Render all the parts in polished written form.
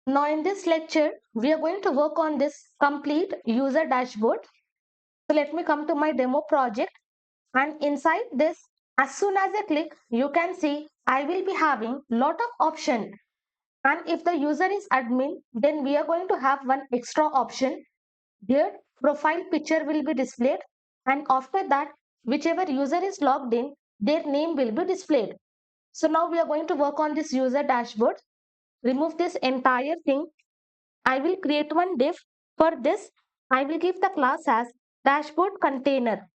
Now in this lecture, we are going to work on this complete user dashboard. So let me come to my demo project, and inside this, as soon as I click, you can see I will be having lot of option. And if the user is admin, then we are going to have one extra option. Here, profile picture will be displayed, and after that, whichever user is logged in, their name will be displayed. So now we are going to work on this user dashboard. Remove this entire thing. I will create one div. For this, I will give the class as dashboard container.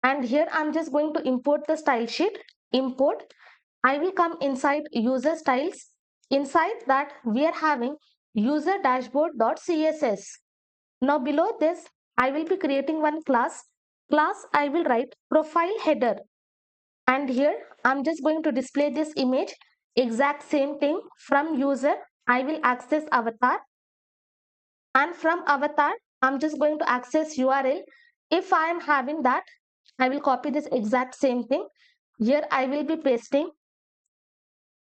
And here I'm just going to import the style sheet. Import. I will come inside user styles. Inside that we are having user dashboard.css. Now below this, I will be creating one class. Class I will write profile header. And here I'm just going to display this image. Exact same thing. From user, I will access avatar, and from avatar I'm just going to access URL. If I am having that, I will copy this exact same thing. Here I will be pasting.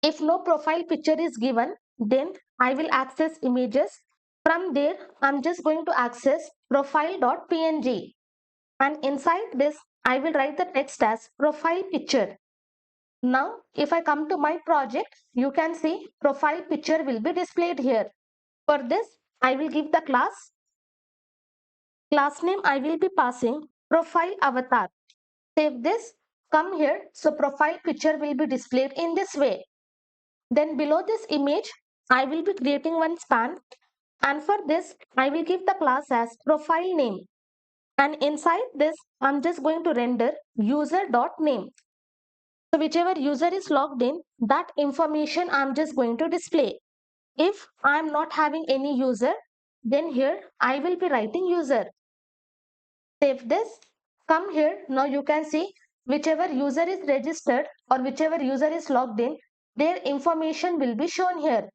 If no profile picture is given, then I will access images. From there I'm just going to access profile.png, and inside this I will write the text as profile picture. Now if I come to my project, you can see profile picture will be displayed here. For this I will give the class name. I will be passing profile avatar. Save this, come here. So profile picture will be displayed in this way. Then below this image, I will be creating one span. And for this, I will give the class as profile name. And inside this, I'm just going to render user.name. So whichever user is logged in, that information I'm just going to display. If I'm not having any user, then here I will be writing user. Save this, come here. Now you can see whichever user is registered or whichever user is logged in, their information will be shown here.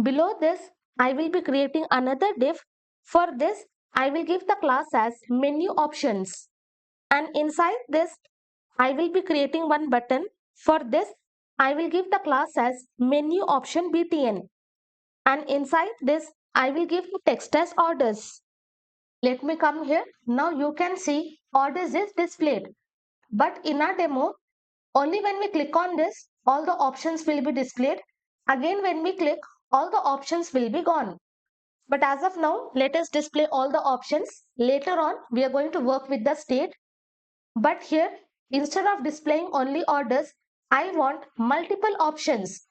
Below this, I will be creating another div. For this, I will give the class as menu options. And inside this, I will be creating one button. For this, I will give the class as menu option btn. And inside this, I will give the text as orders. Let me come here. Now you can see orders is displayed. But in our demo, only when we click on this, all the options will be displayed. Again, when we click, all the options will be gone. But as of now, let us display all the options. Later on, we are going to work with the state. But here, instead of displaying only orders, I want multiple options.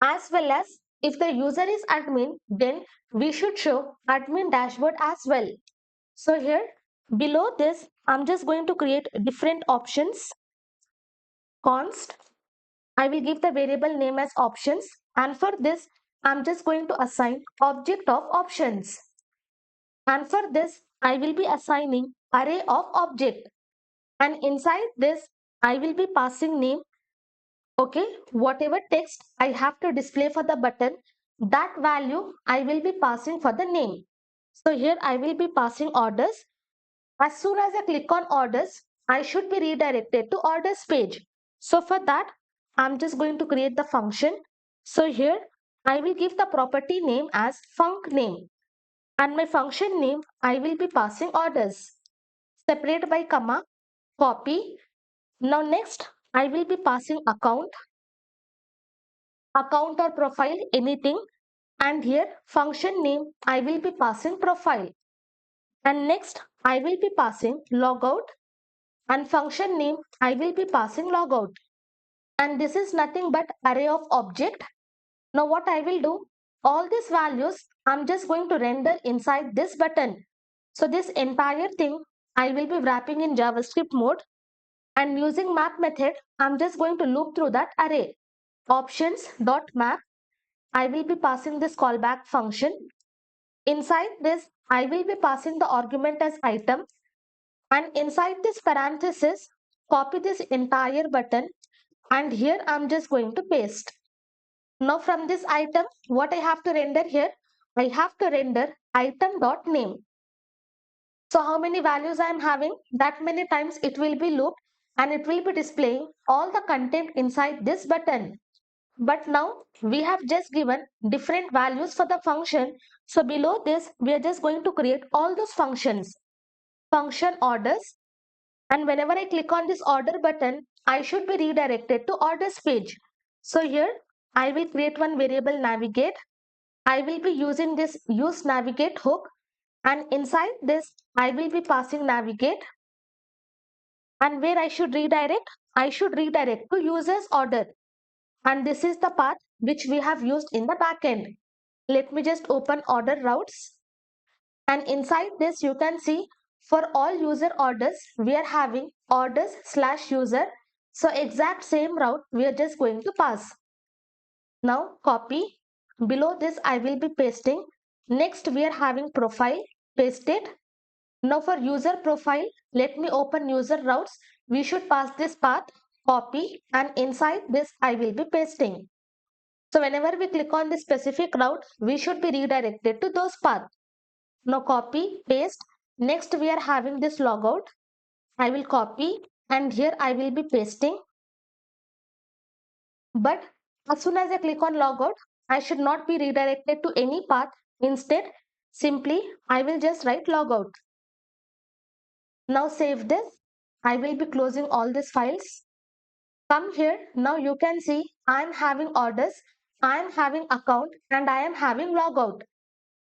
As well as if the user is admin, then we should show admin dashboard as well. So here below this, I'm just going to create different options. Const, I will give the variable name as options, and for this I'm just going to assign object of options, and for this I will be assigning array of object, and inside this I will be passing name. Okay, whatever text I have to display for the button, that value I will be passing for the name. So here I will be passing orders. As soon as I click on orders, I should be redirected to orders page. So for that, I'm just going to create the function. So here I will give the property name as func name, and my function name I will be passing orders. Separate by comma, copy. Now next I will be passing account or profile, anything. And here function name I will be passing profile. And next I will be passing logout, and function name I will be passing logout, and this is nothing but array of object. Now what I will do, all these values I'm just going to render inside this button. So this entire thing I will be wrapping in JavaScript mode, and using map method I'm just going to loop through that array. Options dot map, I will be passing this callback function. Inside this I will be passing the argument as item, and inside this parenthesis copy this entire button, and here I'm just going to paste. Now from this item, what I have to render here, I have to render item.name. So how many values I am having, that many times it will be looped, and it will be displaying all the content inside this button. But now we have just given different values for the function. So below this, we are just going to create all those functions, function orders. And whenever I click on this order button, I should be redirected to orders page. So here I will create one variable navigate. I will be using this use navigate hook, and inside this I will be passing navigate, and where I should redirect to users order, and this is the path which we have used in the backend. Let me just open order routes, and inside this you can see for all user orders we are having orders slash user. So exact same route we are just going to pass. Now copy. Below this I will be pasting. Next we are having profile. Paste it. Now for user profile, let me open user routes. We should pass this path, copy, and inside this I will be pasting. So whenever we click on this specific route, we should be redirected to those paths. Now copy, paste. Next we are having this logout. I will copy and here I will be pasting. But as soon as I click on logout, I should not be redirected to any path. Instead, simply I will just write logout. Now save this. I will be closing all these files. Come here. Now you can see I am having orders, I am having account, and I am having logout.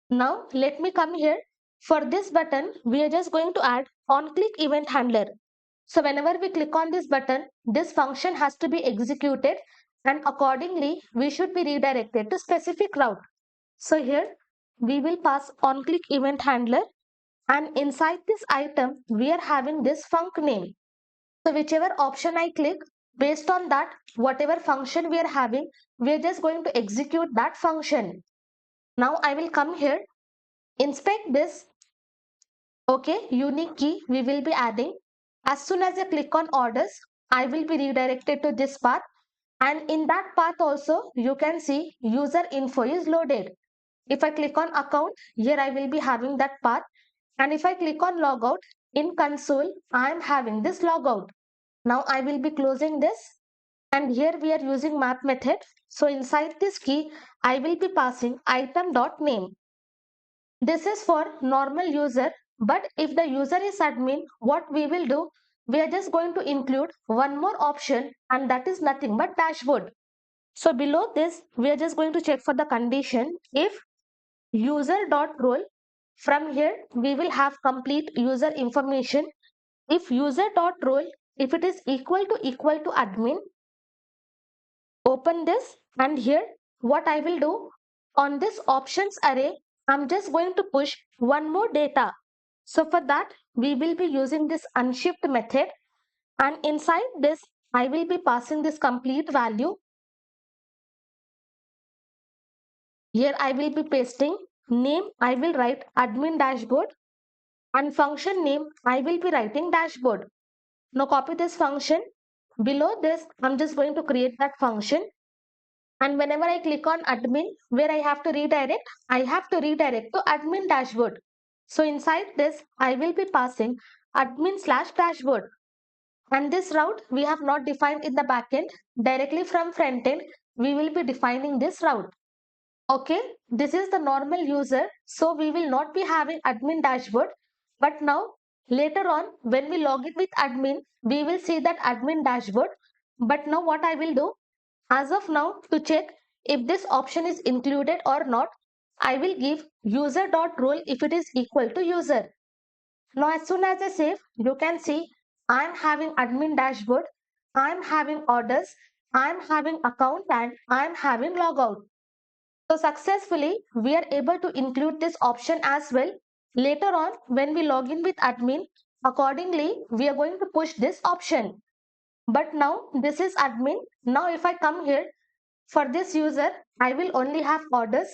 Now let me come here. For this button, we are just going to add on-click event handler. So whenever we click on this button, this function has to be executed, and accordingly we should be redirected to specific route. So here we will pass on-click event handler, and inside this item we are having this func name. So whichever option I click, based on that, whatever function we are having, we are just going to execute that function. Now I will come here, inspect this. Okay, unique key we will be adding. As soon as I click on orders, I will be redirected to this path. And in that path also, you can see user info is loaded. If I click on account, here I will be having that path. And if I click on logout, in console, I am having this logout. Now I will be closing this, and here we are using map method. So inside this key, I will be passing item.name. This is for normal user, but if the user is admin, what we will do, we are just going to include one more option, and that is nothing but dashboard. So below this, we are just going to check for the condition if user.role. From here, we will have complete user information. If user.role, if it is equal to admin, open this, and here what I will do, on this options array, I'm just going to push one more data. So for that, we will be using this unshift method, and inside this, I will be passing this complete value. Here I will be pasting name, I will write admin dashboard, and function name, I will be writing dashboard. Now copy this function. Below this, I'm just going to create that function. And whenever I click on admin, where I have to redirect to admin dashboard. So inside this, I will be passing admin slash dashboard. And this route we have not defined in the backend. Directly from frontend, we will be defining this route. Okay, this is the normal user. So we will not be having admin dashboard. But now later on, when we log in with admin, we will see that admin dashboard. But now what I will do, as of now, to check if this option is included or not, I will give user.role if it is equal to user. Now as soon as I save, you can see I am having admin dashboard, I am having orders, I am having account, and I am having logout. So successfully, we are able to include this option as well. Later on, when we log in with admin, accordingly, we are going to push this option. But now this is admin. Now if I come here, for this user, I will only have orders,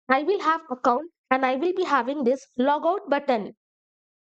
I will have account, and I will be having this logout button.